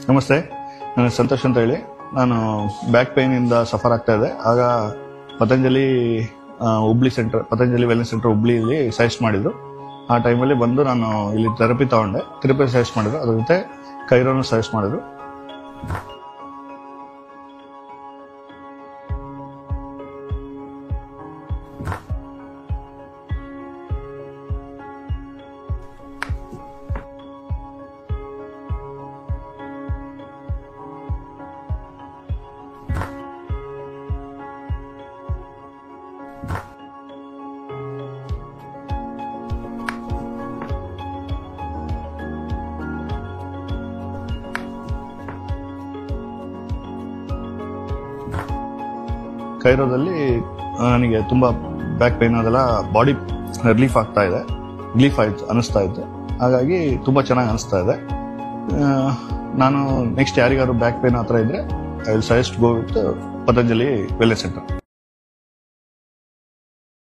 ನಮಸ್ತೆ, ನಾನು ಸಂತೋಷ್ ಅಂತ ಹೇಳಿ. ನಾನು ಬ್ಯಾಕ್ ಪೇನ್ ಇಂದ ಸಫರ್ ಆಗ್ತಾ ಇದೆ. ಆಗ ಪತಂಜಲಿ ಪತಂಜಲಿ ವೆಲ್ನೆಸ್ ಸೆಂಟರ್ ಹುಬ್ಳಿಯಲ್ಲಿ ಸಜೆಸ್ಟ್ ಮಾಡಿದ್ರು. ಆ ಟೈಮಲ್ಲಿ ಬಂದು ನಾನು ಇಲ್ಲಿ ಥೆರಪಿ ತಗೊಂಡೆ. ಥೆರಪಿ ಸಜೆಸ್ಟ್ ಮಾಡಿದ್ರು, ಅದ್ರ ಜೊತೆ ಕೈರೋನು ಸಜೆಸ್ಟ್ ಮಾಡಿದ್ರು. ಕೈರೋದಲ್ಲಿ ನನಗೆ ತುಂಬಾ ಬ್ಯಾಕ್ ಪೇನ್ ಅದೆಲ್ಲ ಬಾಡಿ ರಿಲೀಫ್ ಆಯ್ತು ಅನಿಸ್ತಾ ಇತ್ತು. ಹಾಗಾಗಿ ತುಂಬಾ ಚೆನ್ನಾಗಿ ಅನಿಸ್ತಾ ಇದೆ. ನಾನು ನೆಕ್ಸ್ಟ್ ಯಾರಿಗಾದ್ರು ಬ್ಯಾಕ್ ಪೇನ್ ಹತ್ರ ಇದ್ರೆ I will suggest go with Patanjali wellness centre.